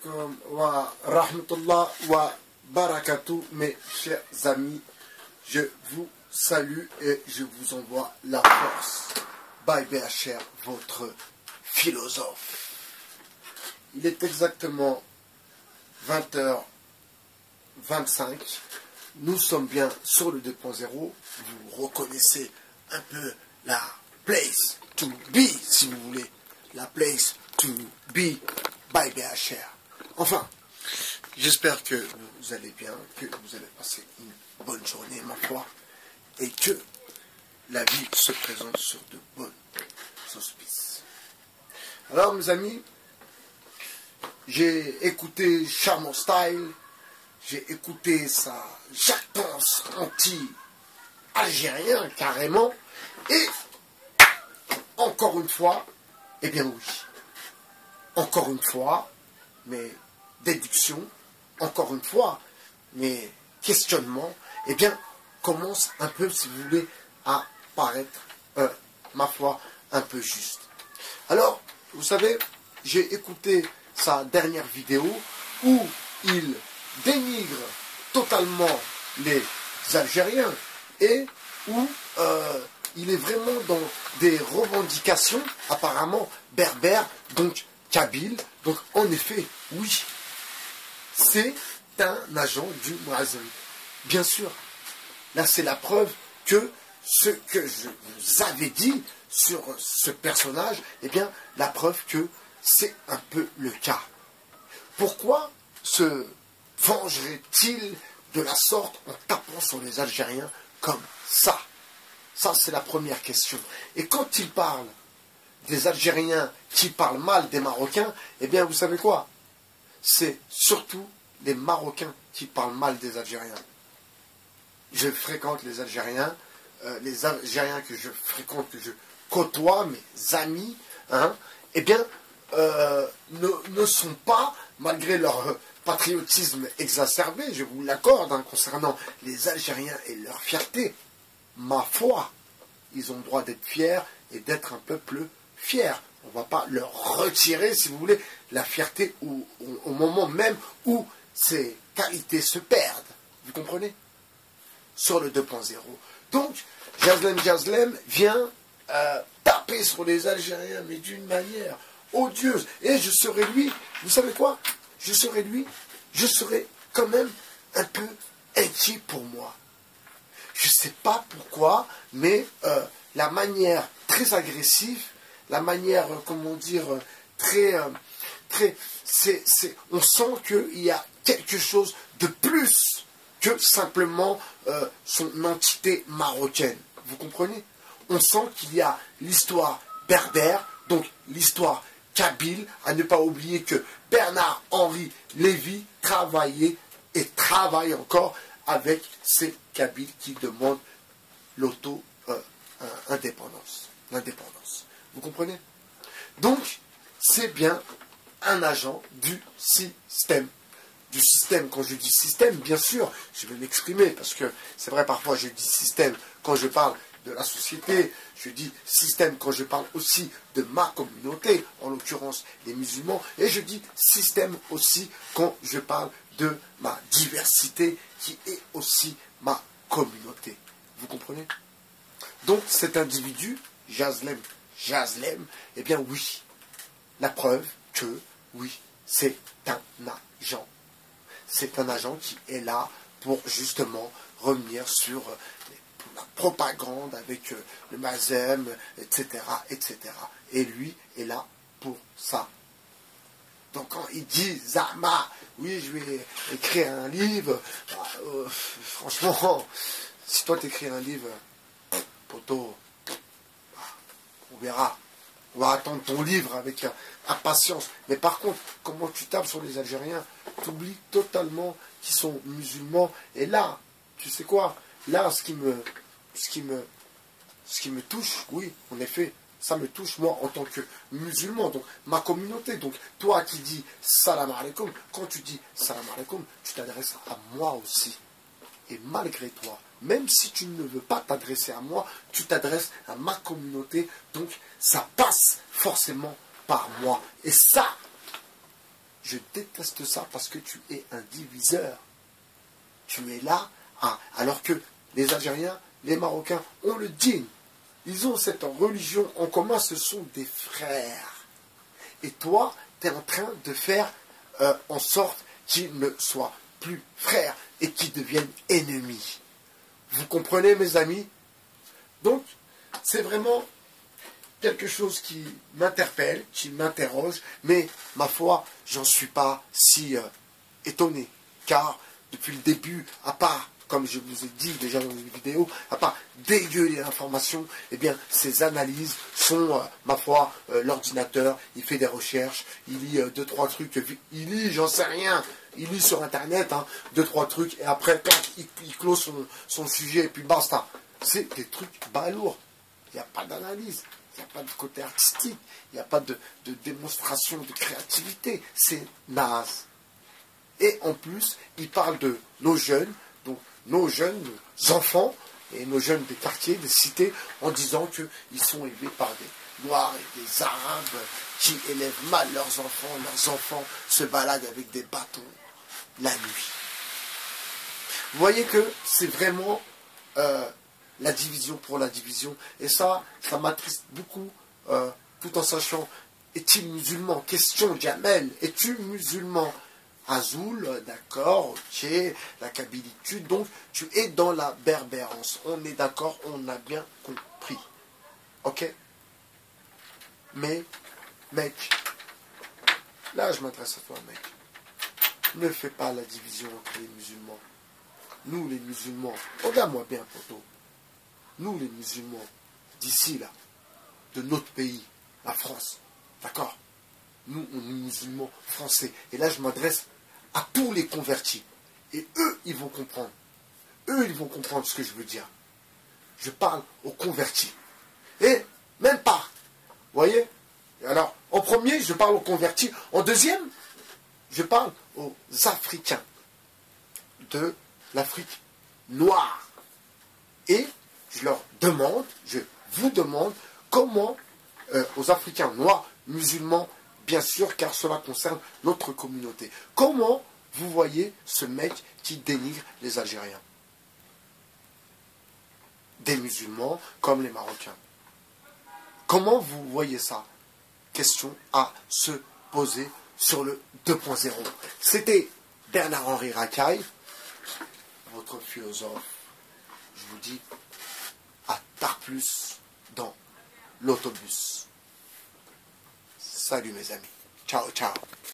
alaikum wa rahmatullah wa barakatuh, mes chers amis. Je vous salue et je vous envoie la force. Bye BHR, votre philosophe. Il est exactement 20h25. Nous sommes bien sur le 2.0. Vous reconnaissez un peu la place to be, si vous voulez. La place to be by BHR. Enfin, j'espère que vous allez bien, que vous allez passer une bonne journée, ma foi, et que la vie se présente sur de bonnes auspices. Alors, mes amis, j'ai écouté Charmant Style, j'ai écouté sa jactance anti-algérien, carrément, et encore une fois, eh bien oui, encore une fois, mes déductions, encore une fois, mes questionnements, eh bien, commencent un peu, si vous voulez, à paraître, ma foi, un peu juste. Alors, vous savez, j'ai écouté sa dernière vidéo où il dénigre totalement les Algériens et où il est vraiment dans des revendications apparemment berbères, donc kabyles. Donc en effet, oui, c'est un agent du Moazen. Bien sûr, là c'est la preuve que ce que je vous avais dit sur ce personnage, eh bien la preuve que c'est un peu le cas. Pourquoi se vengerait-il de la sorte en tapant sur les Algériens comme ça? Ça, c'est la première question. Et quand il parle des Algériens qui parlent mal des Marocains, eh bien, vous savez quoi? C'est surtout les Marocains qui parlent mal des Algériens. Je fréquente les Algériens que je fréquente, que je côtoie, mes amis, hein, eh bien, ne sont pas, malgré leur patriotisme exacerbé, je vous l'accorde, hein, concernant les Algériens et leur fierté, ma foi, ils ont le droit d'être fiers et d'être un peuple fier. On ne va pas leur retirer, si vous voulez, la fierté au moment même où ces qualités se perdent. Vous comprenez? Sur le 2.0. Donc, Jazlem vient taper sur les Algériens, mais d'une manière odieuse. Et je serai lui, vous savez quoi? Je serai quand même un peu inquiet pour moi. Je ne sais pas pourquoi, mais la manière très agressive, la manière, comment dire, on sent qu'il y a quelque chose de plus que simplement son entité marocaine. Vous comprenez? On sent qu'il y a l'histoire berbère, donc l'histoire kabyle, à ne pas oublier que Bernard-Henri Lévy travaillait et travaille encore avec ces Kabyles qui demandent l'indépendance. Vous comprenez? Donc, c'est bien un agent du système. Du système, quand je dis système, bien sûr, je vais m'exprimer, parce que c'est vrai, parfois je dis système quand je parle de la société, je dis système quand je parle aussi de ma communauté, en l'occurrence les musulmans, et je dis système aussi quand je parle de ma diversité qui est aussi ma communauté. Vous comprenez? Donc cet individu, Jazlem, eh bien oui, la preuve que oui, c'est un agent. C'est un agent qui est là pour justement revenir sur la propagande avec le Mazem, etc., etc. Et lui est là pour ça. Donc quand il dit Zama, oui, je vais écrire un livre, franchement, si toi t'écris un livre, poto, on verra. On va attendre ton livre avec impatience. Mais par contre, comment tu tapes sur les Algériens, tu oublies totalement qu'ils sont musulmans. Et là, tu sais quoi? Là, ce qui me touche, oui, en effet, ça me touche, moi, en tant que musulman, donc ma communauté. Donc, toi qui dis salam alaikum, quand tu dis salam alaikum, tu t'adresses à moi aussi. Et malgré toi, même si tu ne veux pas t'adresser à moi, tu t'adresses à ma communauté. Donc, ça passe forcément par moi. Et ça, Je déteste ça parce que tu es un diviseur. Tu es là, alors que les Algériens, les Marocains ont le dîn. Ils ont cette religion en commun, ce sont des frères. Et toi, tu es en train de faire en sorte qu'ils ne soient plus frères et qu'ils deviennent ennemis. Vous comprenez, mes amis? Donc, c'est vraiment quelque chose qui m'interpelle, qui m'interroge, mais ma foi, j'en suis pas si étonné. Car depuis le début, à part, comme je vous ai dit déjà dans une vidéo, à part dégueuler l'information, eh bien, ces analyses sont, ma foi, l'ordinateur, il fait des recherches, il lit deux, trois trucs, il lit, j'en sais rien, il lit sur Internet, hein, deux, trois trucs, et après, il close son sujet, et puis basta. C'est des trucs balourds. Il n'y a pas d'analyse, il n'y a pas de côté artistique, il n'y a pas de démonstration de créativité. C'est naze. Et en plus, il parle de nos jeunes, donc nos jeunes nos enfants, et nos jeunes des quartiers, des cités, en disant qu'ils sont élevés par des Noirs et des Arabes qui élèvent mal leurs enfants se baladent avec des bâtons la nuit. Vous voyez que c'est vraiment la division pour la division, et ça m'attriste beaucoup, tout en sachant, est-il musulman? Question Jamel, es-tu musulman? Azoul, d'accord, ok, la kabbylitude, donc tu es dans la berbérance. On est d'accord, on a bien compris. Ok? Mais, mec, là je m'adresse à toi, mec. Ne fais pas la division entre les musulmans. Nous les musulmans, regarde-moi bien, poto. Nous les musulmans, d'ici là, de notre pays, la France, d'accord? Nous, on est musulmans français. Et là je m'adresse à tous les convertis. Et eux, ils vont comprendre. Eux, ils vont comprendre ce que je veux dire. Je parle aux convertis. Et même pas. Vous voyez? Alors, en premier, je parle aux convertis. En deuxième, je parle aux Africains de l'Afrique noire. Et je leur demande, je vous demande, comment aux Africains noirs, musulmans, bien sûr, car cela concerne notre communauté. Comment vous voyez ce mec qui dénigre les Algériens? Des musulmans comme les Marocains. Comment vous voyez ça? Question à se poser sur le 2.0. C'était Bernard-Henri Racaille, votre philosophe. Je vous dis à tard plus dans l'autobus. Salut mes amis. Ciao, ciao.